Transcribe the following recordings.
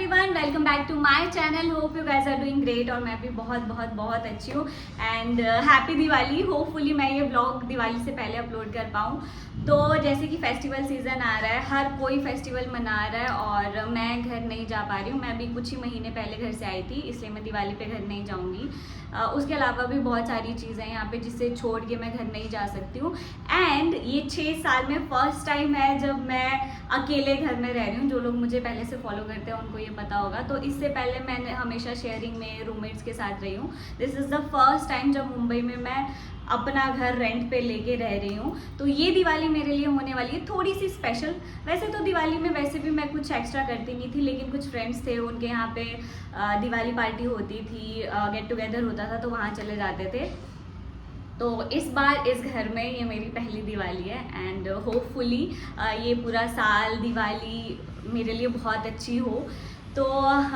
Everyone, welcome back to my channel. Hope you guys are doing great और मैं भी बहुत बहुत बहुत अच्छी हूँ। And happy Diwali. होपफुली मैं ये ब्लॉग दिवाली से पहले अपलोड कर पाऊँ। तो जैसे कि फेस्टिवल सीज़न आ रहा है, हर कोई फेस्टिवल मना रहा है और मैं घर नहीं जा पा रही हूँ। मैं अभी कुछ ही महीने पहले घर से आई थी, इसलिए मैं दिवाली पे घर नहीं जाऊँगी। उसके अलावा भी बहुत सारी चीज़ें हैं यहाँ पे जिसे छोड़ के मैं घर नहीं जा सकती हूँ। एंड ये 6 साल में फर्स्ट टाइम है जब मैं अकेले घर में रह रही हूँ। जो लोग मुझे पहले से फॉलो करते हैं उनको ये पता होगा। तो इससे पहले मैंने हमेशा शेयरिंग में रूममेट्स के साथ रही हूँ। This is the first time जब मुंबई में मैं अपना घर रेंट पे लेके रह रही हूँ। तो ये दिवाली मेरे लिए होने वाली है थोड़ी सी स्पेशल। वैसे तो दिवाली में वैसे भी मैं कुछ एक्स्ट्रा करती नहीं थी, लेकिन कुछ फ्रेंड्स थे, उनके यहाँ पे दिवाली पार्टी होती थी, गेट टुगेदर होता था, तो वहाँ चले जाते थे। तो इस बार इस घर में ये मेरी पहली दिवाली है एंड होपफुली ये पूरा साल दिवाली मेरे लिए बहुत अच्छी हो। तो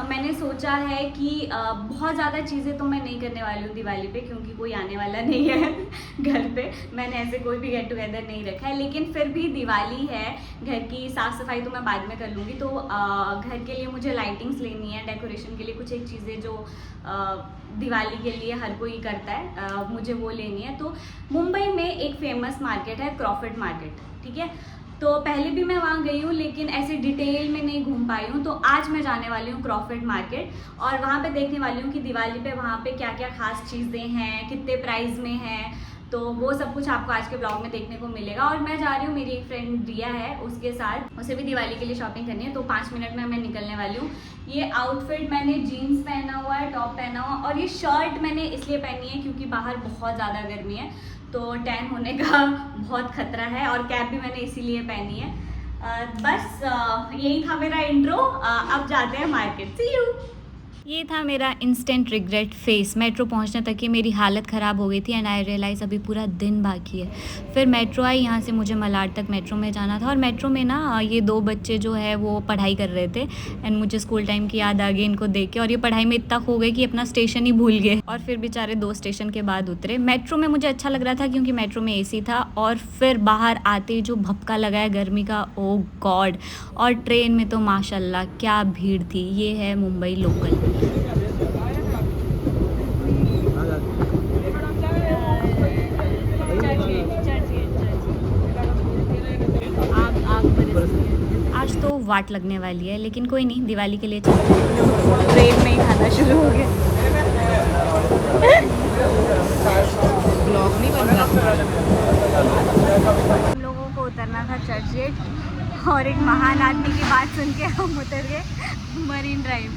मैंने सोचा है कि बहुत ज़्यादा चीज़ें तो मैं नहीं करने वाली हूँ दिवाली पे, क्योंकि कोई आने वाला नहीं है घर पे। मैंने ऐसे कोई भी गेट टुगेदर नहीं रखा है, लेकिन फिर भी दिवाली है, घर की साफ़ सफाई तो मैं बाद में कर लूँगी। तो घर के लिए मुझे लाइटिंग्स लेनी है, डेकोरेशन के लिए कुछ एक चीज़ें जो दिवाली के लिए हर कोई करता है, मुझे वो लेनी है। तो मुंबई में एक फेमस मार्केट है, क्रॉफर्ड मार्केट, ठीक है। तो पहले भी मैं वहाँ गई हूँ, लेकिन ऐसे डिटेल में नहीं घूम पाई हूँ। तो आज मैं जाने वाली हूँ क्रॉफर्ड मार्केट और वहाँ पे देखने वाली हूँ कि दिवाली पे वहाँ पे क्या क्या खास चीज़ें हैं, कितने प्राइस में हैं। तो वो सब कुछ आपको आज के ब्लॉग में देखने को मिलेगा। और मैं जा रही हूँ, मेरी एक फ्रेंड रिया है, उसके साथ, उसे भी दिवाली के लिए शॉपिंग करनी है। तो 5 मिनट में मैं निकलने वाली हूँ। ये आउटफिट मैंने जीन्स पहना हुआ है, टॉप पहना हुआ, और ये शर्ट मैंने इसलिए पहनी है क्योंकि बाहर बहुत ज़्यादा गर्मी है, तो टैन होने का बहुत खतरा है। और कैप भी मैंने इसीलिए पहनी है। बस यही था मेरा इंट्रो। अब जाते हैं मार्केट। C you. ये था मेरा इंस्टेंट रिग्रेट फेस। मेट्रो पहुंचने तक ही मेरी हालत ख़राब हो गई थी एंड आई रियलाइज़ अभी पूरा दिन बाकी है। फिर मेट्रो आई, यहाँ से मुझे मलाड तक मेट्रो में जाना था। और मेट्रो में ना ये 2 बच्चे जो है वो पढ़ाई कर रहे थे एंड मुझे स्कूल टाइम की याद आ गई इनको देख के। और ये पढ़ाई में इतना खो गए कि अपना स्टेशन ही भूल गए और फिर बेचारे 2 स्टेशन के बाद उतरे। मेट्रो में मुझे अच्छा लग रहा था क्योंकि मेट्रो में AC था, और फिर बाहर आते जो भपका लगा है गर्मी का, ओ गॉड। और ट्रेन में तो माशाल्लाह क्या भीड़ थी। ये है मुंबई लोकल। आज तो वाट लगने वाली है, लेकिन कोई नहीं, दिवाली के लिए ट्रेन में ही खाना शुरू हो गया। ब्लॉग नहीं बन रहा। हम लोगों को उतरना था चर्च गेट और एक महान आदमी की बात सुन के हम उतर गए मरीन ड्राइव,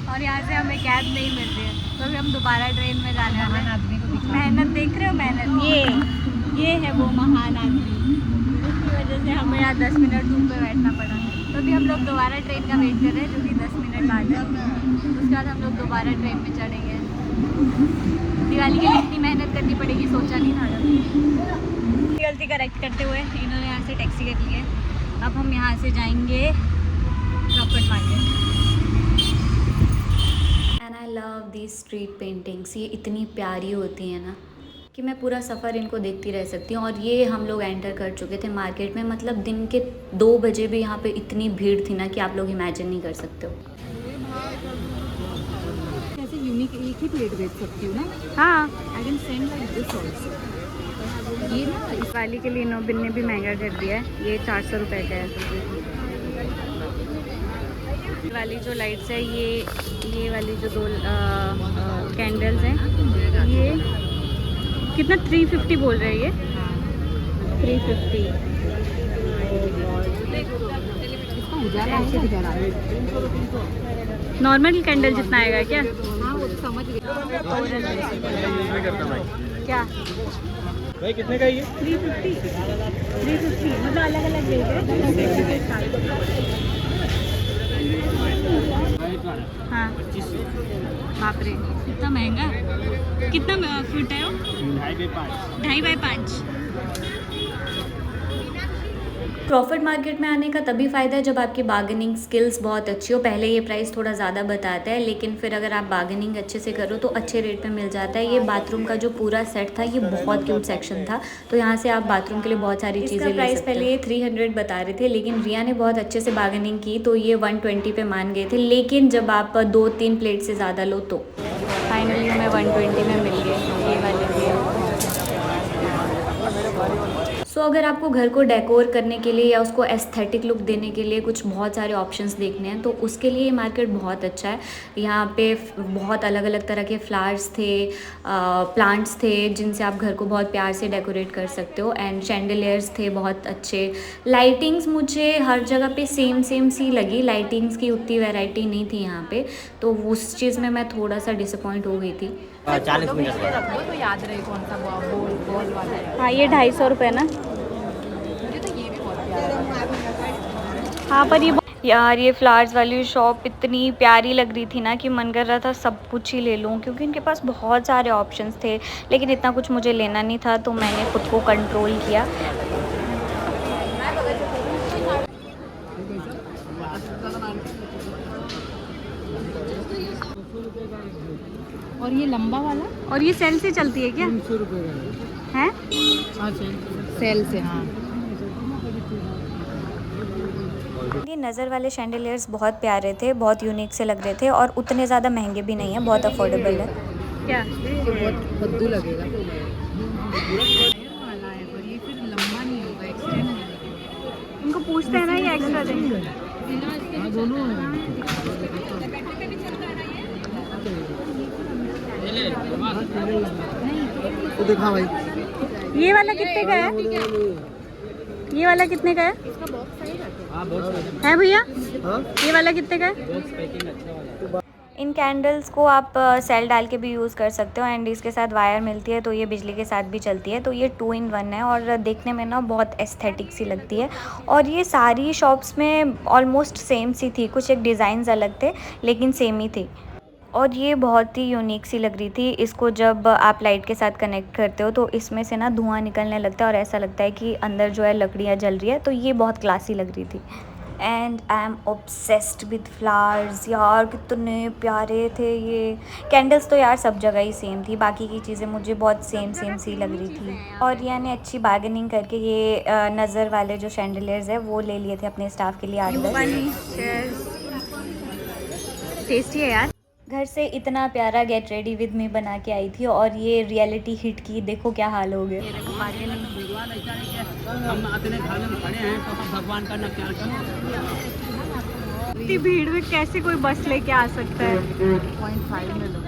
और यहाँ से हमें कैब नहीं मिल रही है, तो अभी हम दोबारा ट्रेन में जाने वाले हैं। आदमी को मेहनत देख रहे हो, मेहनत। ये है वो महान आदमी, उसकी वजह से हमें यहाँ 10 मिनट धूप पे बैठना पड़ा। तो अभी हम लोग दोबारा ट्रेन का वेट कर रहे हैं, जो कि 10 मिनट बाद है। उसके बाद हम लोग दोबारा ट्रेन में चढ़ेंगे। दिवाली के लिए इतनी मेहनत करनी पड़ेगी सोचा नहीं था। गलती करेक्ट करते हुए इन्होंने यहाँ से टैक्सी कर ली है। अब हम यहाँ से जाएंगे Crawford market. And I love the street paintings. ये इतनी प्यारी होती है ना कि मैं पूरा सफ़र इनको देखती रह सकती हूँ। और ये हम लोग एंटर कर चुके थे मार्केट में, मतलब दिन के 2 बजे भी यहाँ पे इतनी भीड़ थी ना कि आप लोग इमेजिन नहीं कर सकते हो। ऐसे यूनिक एक ही प्लेट बेच सकती हूँ ना। हाँ, I can send like this also. ये ना इस वाली के लिए नोबिल ने भी महंगा कर दिया है। ये 400 रुपये का है। वाली जो लाइट्स है, ये वाली जो 2 कैंडल्स हैं, ये कितना 350 बोल रहे हैं। ये 350। इसका उजाला ऐसे दिखा रहा है। नॉर्मल कैंडल जितना आएगा क्या? हाँ वो तो समझ गया। क्या भाई कितने का ये? 350 मतलब अलग अलग रेट है। हाँ, बाप रे, इतना महंगा। कितना फुट है वो? 2.5 बाई 5। 2.5 बाई 5। क्रॉफर्ड मार्केट में आने का तभी फ़ायदा है जब आपकी बार्गेनिंग स्किल्स बहुत अच्छी हो। पहले ये प्राइस थोड़ा ज़्यादा बताता है, लेकिन फिर अगर आप बार्गेनिंग अच्छे से करो तो अच्छे रेट पे मिल जाता है। ये बाथरूम का जो पूरा सेट था ये बहुत क्यूट सेक्शन था, तो यहाँ से आप बाथरूम के लिए बहुत सारी चीज़ें ले सकते हो। प्राइस पहले ये 300 बता रहे थे, लेकिन रिया ने बहुत अच्छे से बार्गेनिंग की तो ये 120 पे मान गए थे। लेकिन जब आप 2-3 प्लेट से ज़्यादा लो तो फाइनली हमें 120 में मिल गए ये वाले भी। सो अगर आपको घर को डेकोर करने के लिए या उसको एस्थेटिक लुक देने के लिए कुछ बहुत सारे ऑप्शंस देखने हैं तो उसके लिए ये मार्केट बहुत अच्छा है। यहाँ पे बहुत अलग अलग तरह के फ्लावर्स थे, प्लांट्स थे जिनसे आप घर को बहुत प्यार से डेकोरेट कर सकते हो। एंड शैंडलियर्स थे बहुत अच्छे। लाइटिंग्स मुझे हर जगह पे सेम सी लगी, लाइटिंग्स की उतनी वैरायटी नहीं थी यहाँ पे, तो उस चीज़ में मैं थोड़ा सा डिसअपॉइंट हो गई थी। 40 मिनट रख दो तो याद रहे कौन सा बॉल वाला है। हाँ ये 250 रुपये ना। मुझे तो ये भी बहुत प्यारा लगा। हाँ पर ये यार ये फ्लावर्स वाली शॉप इतनी प्यारी लग रही थी ना कि मन कर रहा था सब कुछ ही ले लूँ, क्योंकि इनके पास बहुत सारे ऑप्शंस थे। लेकिन इतना कुछ मुझे लेना नहीं था तो मैंने खुद को कंट्रोल किया। और ये लंबा वाला, और ये सेल से चलती है क्या? 300 रुपये का है हाँ सेल से। हाँ ये नज़र वाले शैंडलियर्स बहुत प्यारे थे, बहुत यूनिक से लग रहे थे और उतने ज़्यादा महंगे भी नहीं है, बहुत अफोर्डेबल है। क्या ये बहुत बद्दू लगेगा वाला है, पर ये फिर लंबा नहीं होगा, एक्सटेंड नहीं होगा। इनको पूछते हैं ना ये एक्स्ट्रा देंगे। हाँ दोनों तो देखा भाई ये वाला कितने का है? ये वाला कितने का है? है भैया ये वाला कितने का है? इन कैंडल्स को आप सेल डाल के भी यूज़ कर सकते हो एंड इसके साथ वायर मिलती है तो ये बिजली के साथ भी चलती है। तो ये 2 in 1 है और देखने में ना बहुत एस्थेटिक सी लगती है। और ये सारी शॉप्स में ऑलमोस्ट सेम सी थी, कुछ एक डिज़ाइंस अलग थे लेकिन सेम ही थी। और ये बहुत ही यूनिक सी लग रही थी। इसको जब आप लाइट के साथ कनेक्ट करते हो तो इसमें से ना धुआं निकलने लगता है और ऐसा लगता है कि अंदर जो है लकड़ियाँ जल रही है, तो ये बहुत क्लासी लग रही थी। And I am obsessed with flowers. यार कितने प्यारे थे ये कैंडल्स। तो यार सब जगह ही सेम थी, बाकी की चीज़ें मुझे बहुत सेम सी लग रही थी। और रिया ने अच्छी बार्गेनिंग करके ये नज़र वाले जो शैंडलियर्स है वो ले लिए थे अपने स्टाफ के लिए 8-10। टेस्टी है यार। घर से इतना प्यारा गेट रेडी विद मी बना के आई थी और ये रियलिटी हिट की, देखो क्या हाल हो गया। हम अपने खाने में खड़े हैं तो भगवान का न क्या इतनी भीड़ में कैसे कोई बस लेके आ सकता है? 0.5 में लो।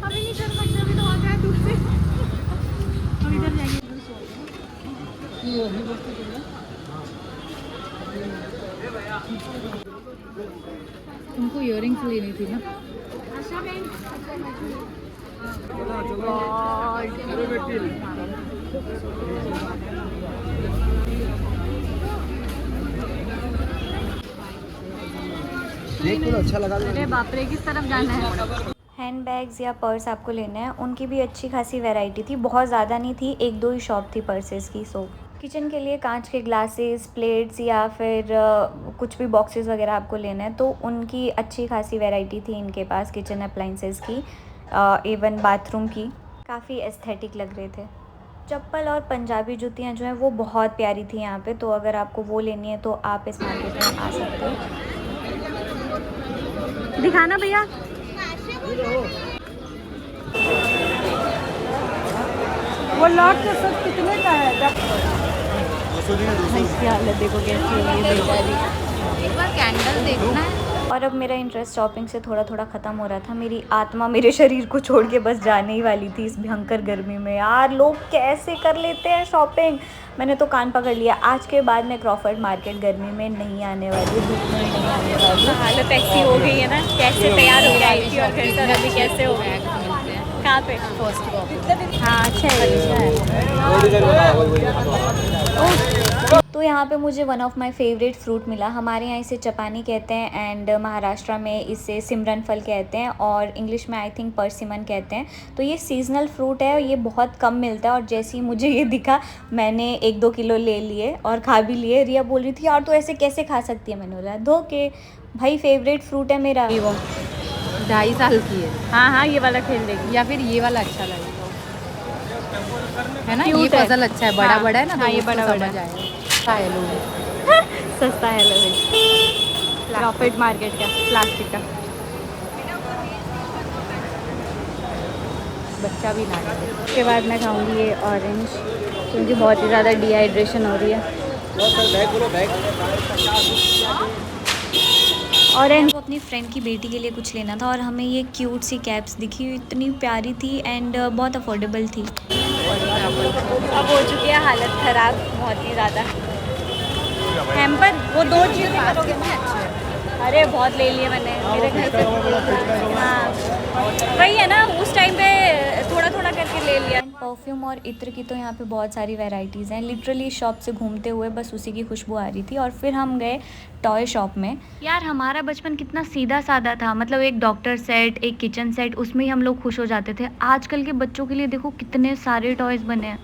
अभी नहीं कर सकते, अभी तो आ गया दूर से। हम इधर जाएंगे। तुमको इयररिंग्स लेनी थी ना। अच्छा लगा। अरे बाप रे, किस तरफ जाना है? हैंड बैग्स या पर्स आपको लेना है, उनकी भी अच्छी खासी वैरायटी थी, बहुत ज़्यादा नहीं थी, 1-2 ही शॉप थी पर्सेस की। सो किचन के लिए कांच के ग्लासेस, प्लेट्स या फिर कुछ भी बॉक्सेस वगैरह आपको लेना है तो उनकी अच्छी खासी वैरायटी थी इनके पास, किचन अप्लाइंसेस की, इवन बाथरूम की। काफ़ी एस्थेटिक लग रहे थे। चप्पल और पंजाबी जूतियाँ जो हैं वो बहुत प्यारी थी यहाँ पे, तो अगर आपको वो लेनी है तो आप इस मार्केट में आ सकते हो। दिखाना भैया। वो लॉट के सब कितने का है? इसकी हालत देखो कैसी हो गई है बेचारी। एक बार कैंडल देखना है। और अब मेरा इंटरेस्ट शॉपिंग से थोड़ा थोड़ा ख़त्म हो रहा था। मेरी आत्मा मेरे शरीर को छोड़ के बस जाने ही वाली थी इस भयंकर गर्मी में। यार लोग कैसे कर लेते हैं शॉपिंग, मैंने तो कान पकड़ लिया। आज के बाद मैं क्रॉफर्ड मार्केट गर्मी में नहीं आने वाली, धूप में नहीं आने वाली। हालत ऐसी हो गई है ना, कैसे तैयार हो गई थी और घर से अभी कैसे हो गया। कहाँ पे? First copy. हाँ अच्छा है। तो तो यहाँ पे मुझे one of my favourite fruit मिला। हमारे यहाँ इसे चपानी कहते हैं एंड महाराष्ट्र में इसे सिमरन फल कहते हैं और इंग्लिश में आई थिंक परसिमन कहते हैं। तो ये सीजनल फ्रूट है, ये बहुत कम मिलता है और जैसे ही मुझे ये दिखा मैंने 1-2 किलो ले लिए और खा भी लिए। रिया बोल रही थी यार तो ऐसे कैसे खा सकती है, मैंने बोला धोखे भाई, फेवरेट फ्रूट है मेरा। वो 2.5 साल की है। हाँ हाँ, ये वाला खेल लेगी या फिर ये वाला अच्छा लगेगा, है ना? Cute ये है। पजल अच्छा है, बड़ा हाँ, बड़ा है ना, हाँ, तो ये उसको बड़ा समझ बड़ा। आएगा। हेलो सस्ता है प्रॉफिट मार्केट का प्लास्टिक का। बच्चा भी ना लगे। उसके बाद मैं खाऊंगी ये ऑरेंज क्योंकि बहुत ही ज़्यादा डिहाइड्रेशन हो रही है। ऑरेंज अपनी फ्रेंड की बेटी के लिए कुछ लेना था और हमें ये क्यूट सी कैप्स दिखी, इतनी प्यारी थी एंड बहुत अफोर्डेबल थी। अब हो चुकी है हालत ख़राब बहुत ही ज़्यादा। हैम्पर वो 2 चीज़ें करोगे ना अच्छे। अरे बहुत ले लिए मैंने मेरे घर पे। हाँ वही है ना, उस टाइम पे थोड़ा थोड़ा करके ले लिया। परफ्यूम और इत्र की तो यहाँ पे बहुत सारी वैरायटीज़ हैं। लिटरली शॉप से घूमते हुए बस उसी की खुशबू आ रही थी और फिर हम गए टॉय शॉप में। यार हमारा बचपन कितना सीधा साधा था, मतलब एक डॉक्टर सेट, एक किचन सेट, उसमें ही हम लोग खुश हो जाते थे। आजकल के बच्चों के लिए देखो कितने सारे टॉयज़ बने हैं।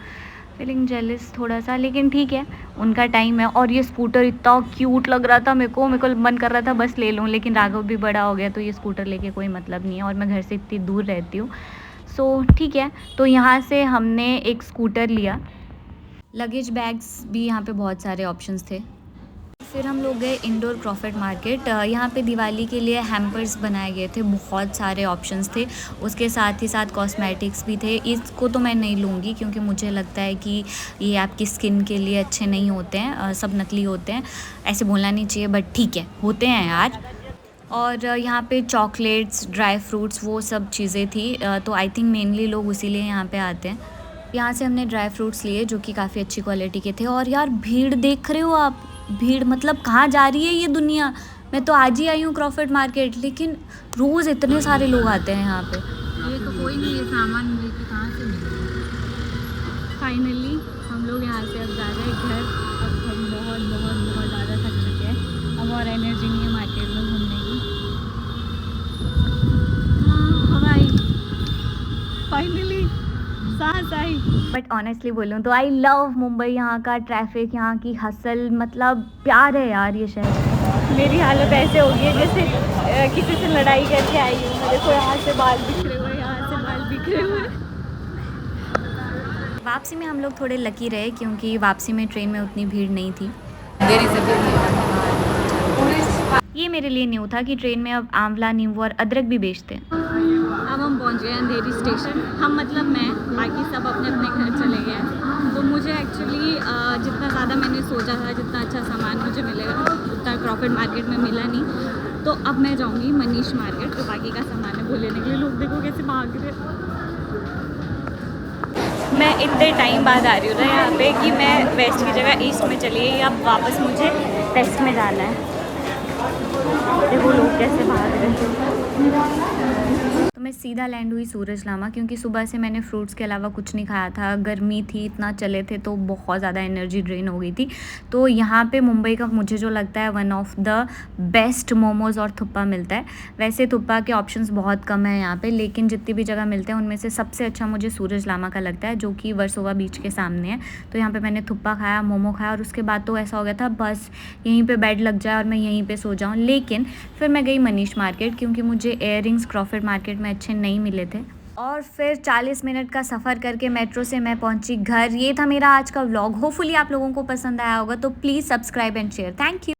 फीलिंग जेलिस थोड़ा सा, लेकिन ठीक है उनका टाइम है। और ये स्कूटर इतना क्यूट लग रहा था मेरे को मन कर रहा था बस ले लूँ, लेकिन राघव भी बड़ा हो गया तो ये स्कूटर लेके कोई मतलब नहीं है और मैं घर से इतनी दूर रहती हूँ। सो ठीक है, तो यहाँ से हमने एक स्कूटर लिया। लगेज बैग्स भी यहाँ पे बहुत सारे ऑप्शंस थे। फिर हम लोग गए इंडोर क्रॉफर्ड मार्केट। यहाँ पे दिवाली के लिए हैम्पर्स बनाए गए थे, बहुत सारे ऑप्शंस थे। उसके साथ ही साथ कॉस्मेटिक्स भी थे। इसको तो मैं नहीं लूँगी क्योंकि मुझे लगता है कि ये आपकी स्किन के लिए अच्छे नहीं होते हैं, सब नकली होते हैं। ऐसे बोलना नहीं चाहिए बट ठीक है, होते हैं यार। और यहाँ पे चॉकलेट्स, ड्राई फ्रूट्स, वो सब चीज़ें थी। तो आई थिंक मेनली लोग इसीलिए यहाँ पे आते हैं। यहाँ से हमने ड्राई फ्रूट्स लिए जो कि काफ़ी अच्छी क्वालिटी के थे। और यार भीड़ देख रहे हो आप, भीड़ मतलब कहाँ जा रही है ये दुनिया। मैं तो आज ही आई हूँ क्रॉफर्ड मार्केट, लेकिन रोज़ इतने सारे लोग आते हैं यहाँ पे। ये तो कोई नहीं, ये सामान लेके कहाँ से मिलेगा। फाइनली हम लोग यहाँ से अब जा रहे हैं घर। अब हम बहुत बहुत बहुत ज़्यादा थक चुके हैं, अब और एनर्जी नहीं है मार्केट में घूमने की। हाँ अब आई फाइनली, सांस आई। बट ऑनेस्टली बोलूँ तो आई लव मुंबई। यहाँ का ट्रैफिक, यहाँ की हसल, मतलब प्यार है यार ये शहर। मेरी हालत ऐसे हो गई है जैसे किसी से लड़ाई करके आई हूँ। मैं देखो यहाँ से बाल बिखरे हुए, यहाँ से बाल बिखरे हुए। वापसी में हम लोग थोड़े लकी रहे क्योंकि वापसी में ट्रेन में उतनी भीड़ नहीं थी। देरी से भी ये मेरे लिए न्यू था कि ट्रेन में अब आंवला, नींबू और अदरक भी बेचते हैं। अब हम पहुंच गए अंधेरी स्टेशन। हम मतलब मैं, बाकी सब अपने अपने घर चले गए हैं। तो मुझे एक्चुअली जितना ज़्यादा मैंने सोचा था, जितना अच्छा सामान मुझे मिलेगा उतना क्रॉफर्ड मार्केट में मिला नहीं। तो अब मैं जाऊंगी मनीष मार्केट, तो बाकी का सामान है वो लेने के लिए। लोग देखो कैसे भाग रहे। मैं इतने टाइम बाद आ रही हूँ ना यहाँ पे कि मैं वेस्ट की जगह ईस्ट में चली गई। अब वापस मुझे वेस्ट में जाना है। देखो लोग कैसे भाग रहे हैं। तो मैं सीधा लैंड हुई सूरजलामा क्योंकि सुबह से मैंने फ्रूट्स के अलावा कुछ नहीं खाया था। गर्मी थी, इतना चले थे तो बहुत ज़्यादा एनर्जी ड्रेन हो गई थी। तो यहाँ पे मुंबई का मुझे जो लगता है one of the best momos और थुप्पा मिलता है। वैसे थुप्पा के ऑप्शंस बहुत कम है यहाँ पे, लेकिन जितनी भी जगह मिलते हैं उनमें से सबसे अच्छा मुझे सूरजलामा का लगता है, जो कि वर्सोवा बीच के सामने है। तो यहाँ पर मैंने थुप्पा खाया, मोमो खाया और उसके बाद तो ऐसा हो गया था बस यहीं पर बेड लग जाए और मैं यहीं पर सो जाऊँ। लेकिन फिर मैं गई मनीष मार्केट क्योंकि मुझे इयररिंग्स क्रॉफर्ड मार्केट में अच्छे नहीं मिले थे। और फिर 40 मिनट का सफ़र करके मेट्रो से मैं पहुंची घर। ये था मेरा आज का व्लॉग। होपफुली आप लोगों को पसंद आया होगा, तो please subscribe and share. Thank you.